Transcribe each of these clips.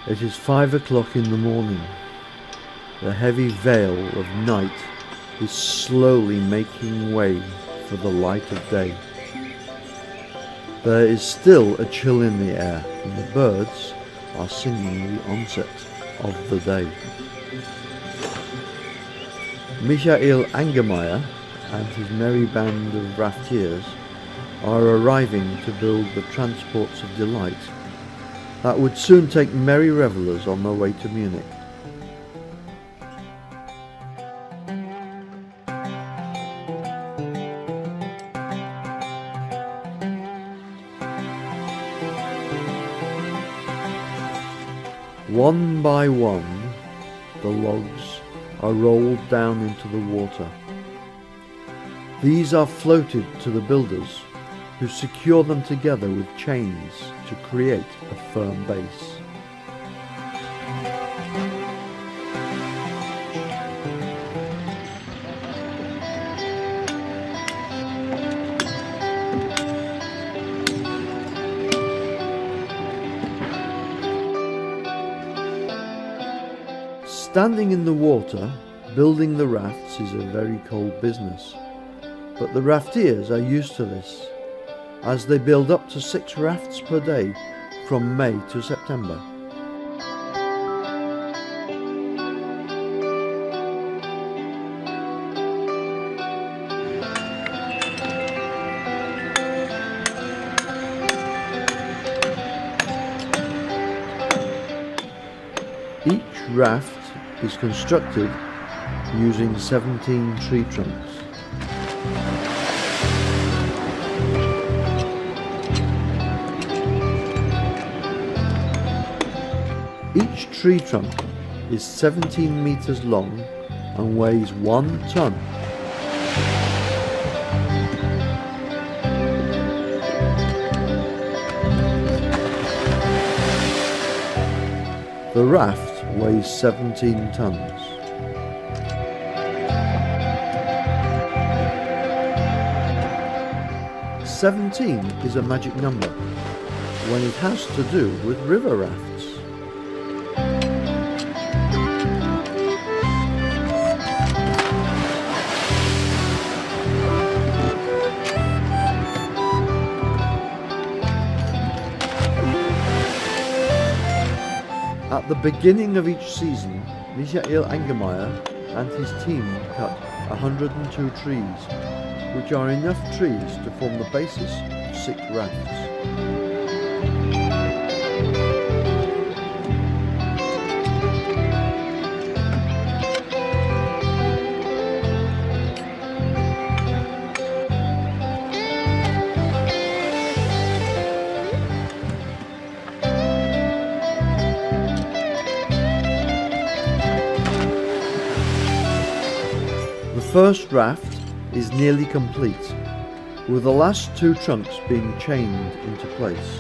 It is 5 o'clock in the morning. The heavy veil of night is slowly making way for the light of day. There is still a chill in the air, and the birds are singing the onset of the day. Michael Angermeyer and his merry band of raftiers are arriving to build the transports of delight that would soon take merry revellers on their way to Munich. One by one, the logs are rolled down into the water. These are floated to the builders, who secure them together with chains to create a firm base. Standing in the water, building the rafts is a very cold business, but the raftiers are used to this, as they build up to 6 rafts per day from May to September. Each raft is constructed using 17 tree trunks. Each tree trunk is 17 meters long and weighs 1 ton. The raft weighs 17 tons. "17" is a magic number when it has to do with river rafts. At the beginning of each season, Michael Angermeyer and his team cut 102 trees, which are enough trees to form the basis of 6 rafts. The first raft is nearly complete, with the last 2 trunks being chained into place.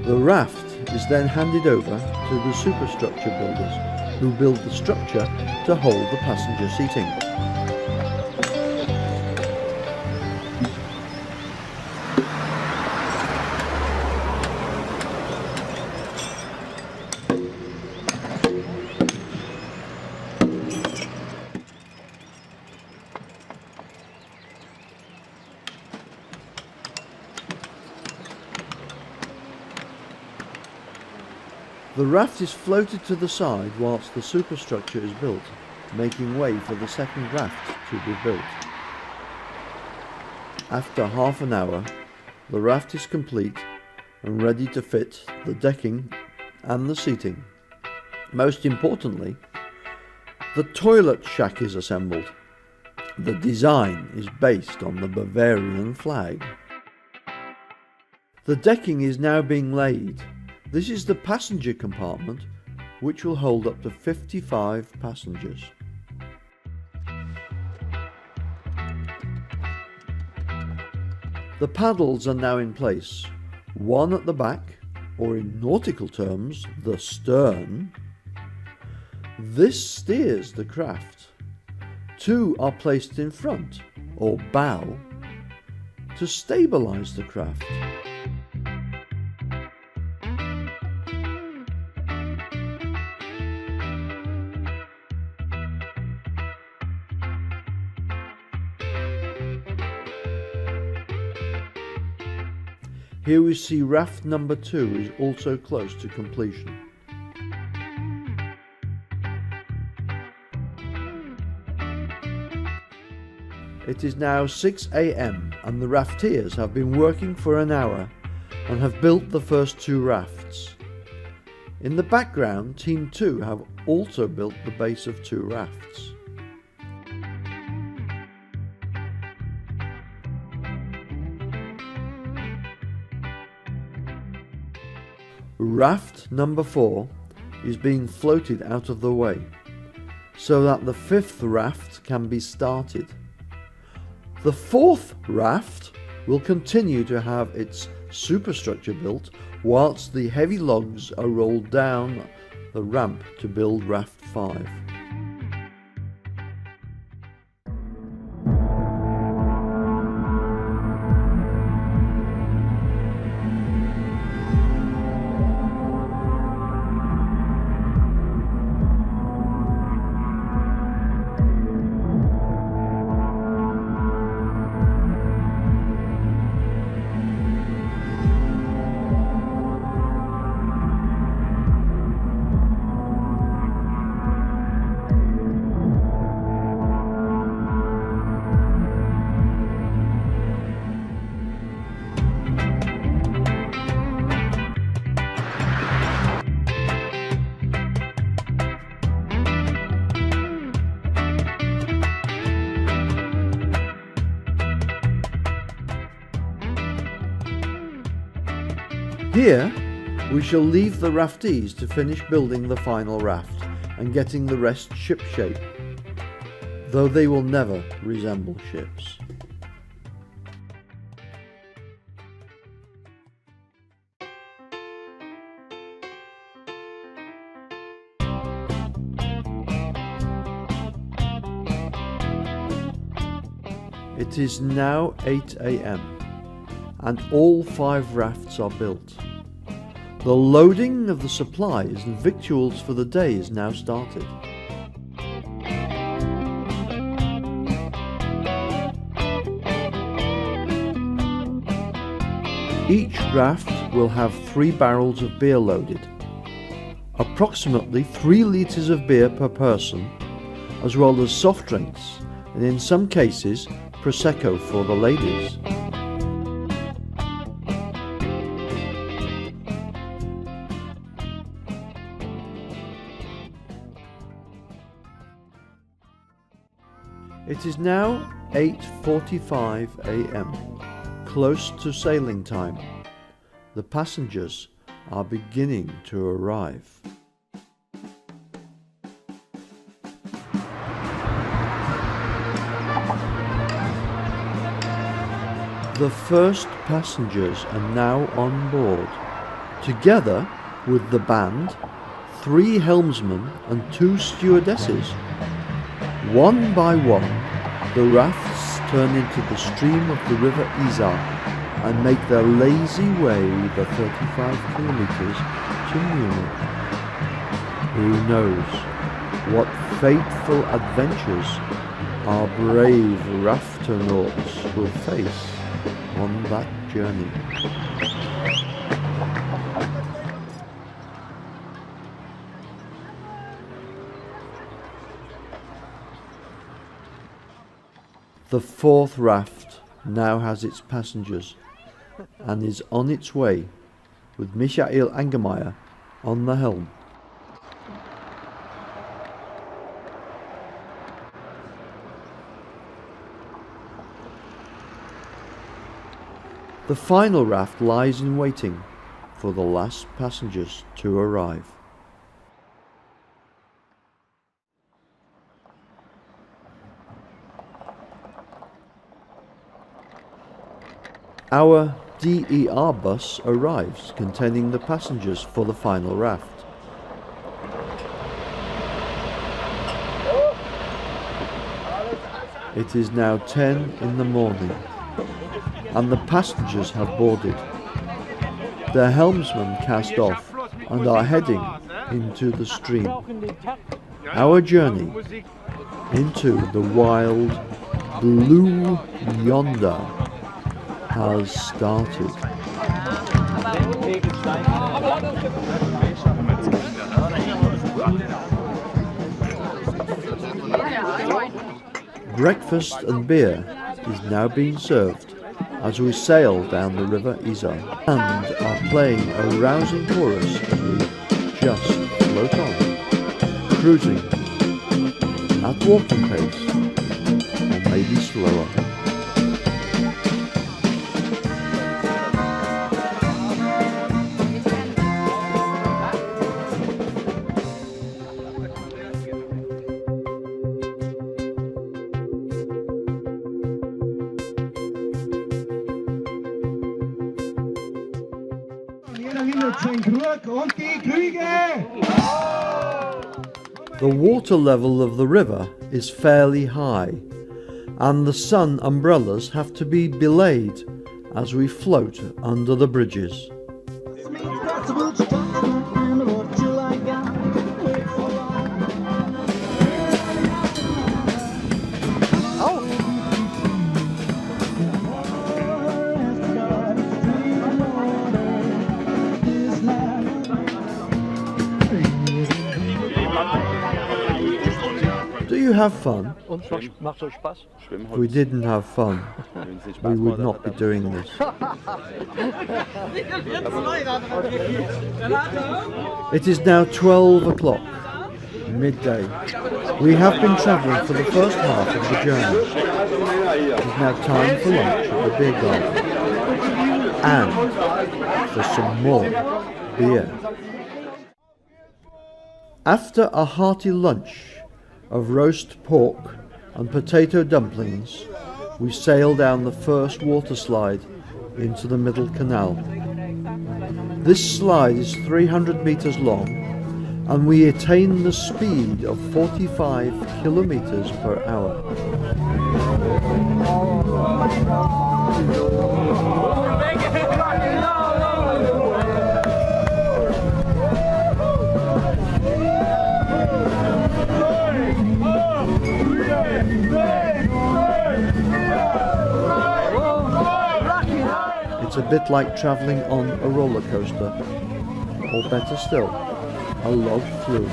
The raft is then handed over to the superstructure builders, who build the structure to hold the passenger seating. The raft is floated to the side whilst the superstructure is built, making way for the second raft to be built. After half an hour, the raft is complete and ready to fit the decking and the seating. Most importantly, the toilet shack is assembled. The design is based on the Bavarian flag. The decking is now being laid. This is the passenger compartment, which will hold up to 55 passengers. The paddles are now in place, one at the back, or in nautical terms, the stern. This steers the craft. Two are placed in front, or bow, to stabilize the craft. Here we see raft number 2 is also close to completion. It is now 6 a.m. and the rafteers have been working for an hour and have built the first 2 rafts. In the background, Team 2 have also built the base of 2 rafts. Raft number 4 is being floated out of the way so that the 5th raft can be started. The 4th raft will continue to have its superstructure built whilst the heavy logs are rolled down the ramp to build raft 5. Here we shall leave the raftees to finish building the final raft and getting the rest shipshape, though they will never resemble ships. It is now 8 a.m. and all 5 rafts are built. The loading of the supplies and victuals for the day is now started. Each raft will have 3 barrels of beer loaded, approximately 3 litres of beer per person, as well as soft drinks and in some cases Prosecco for the ladies. It is now 8:45 a.m, close to sailing time. The passengers are beginning to arrive. The first passengers are now on board, together with the band, 3 helmsmen and 2 stewardesses. One by one, the rafts turn into the stream of the river Isar and make their lazy way the 35 kilometers to Munich. Who knows what fateful adventures our brave rafternauts will face on that journey. The 4th raft now has its passengers and is on its way with Michael Angermeyer on the helm. The final raft lies in waiting for the last passengers to arrive. Our DER bus arrives containing the passengers for the final raft. It is now 10 in the morning and the passengers have boarded. Their helmsmen cast off and are heading into the stream. Our journey into the wild blue yonder has started. Breakfast and beer is now being served as we sail down the river Isar and are playing a rousing chorus as we just float on, cruising at walking pace or maybe slower. The water level of the river is fairly high, and the sun umbrellas have to be belayed as we float under the bridges. Do you have fun? If we didn't have fun, we would not be doing this. It is now 12 o'clock, midday. We have been travelling for the first half of the journey. It is now time for lunch at the beer garden and for some more beer. After a hearty lunch of roast pork and potato dumplings, we sail down the first water slide into the middle canal. This slide is 300 meters long and we attain the speed of 45 kilometers per hour. It's a bit like travelling on a roller coaster, or better still, a log flume.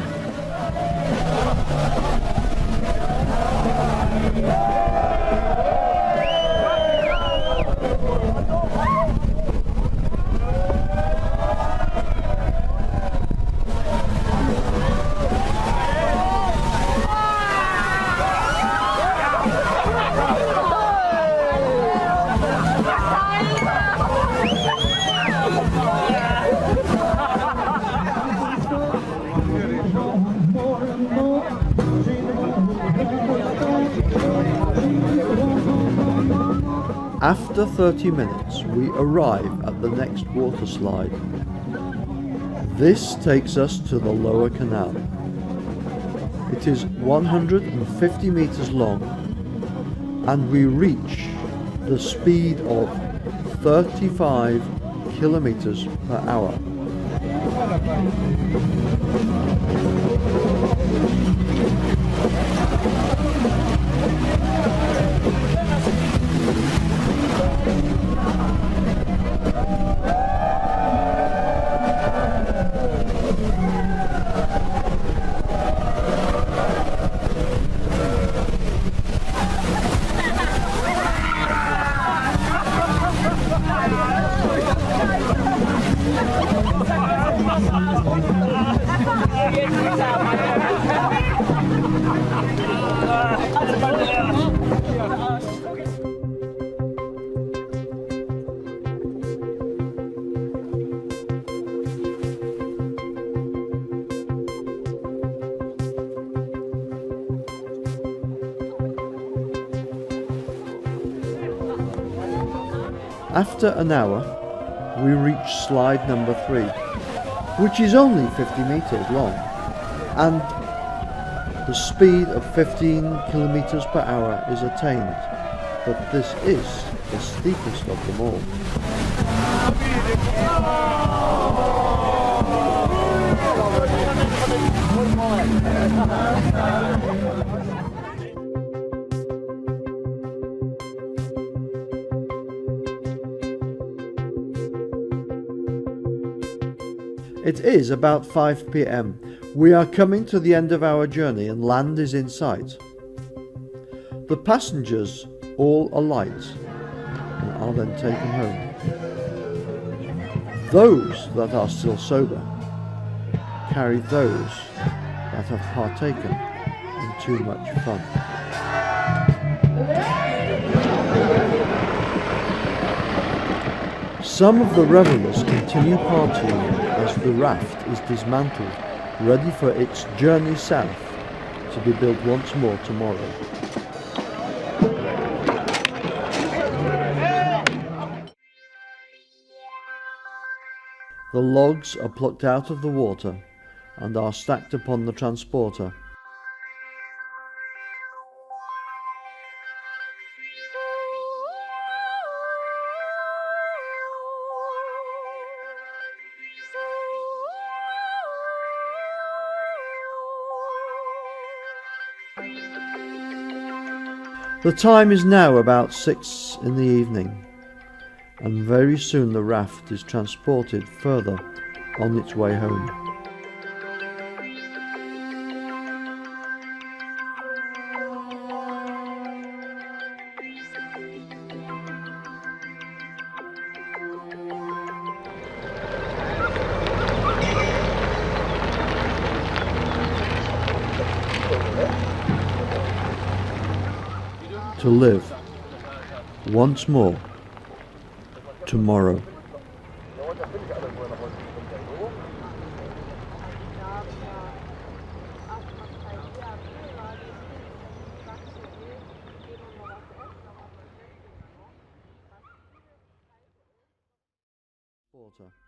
After 30 minutes, we arrive at the next water slide. This takes us to the lower canal. It is 150 meters long, and we reach the speed of 35 kilometers per hour. After an hour, we reach slide number 3, which is only 50 meters long, and the speed of 15 kilometers per hour is attained, but this is the steepest of them all. It is about 5 p.m. We are coming to the end of our journey and land is in sight. The passengers all alight and are then taken home. Those that are still sober carry those that have partaken in too much fun. Some of the revellers continue partying as the raft is dismantled, ready for its journey south to be built once more tomorrow. The logs are plucked out of the water and are stacked upon the transporter. The time is now about 6 in the evening, and very soon the raft is transported further on its way home. To live once more tomorrow. Water.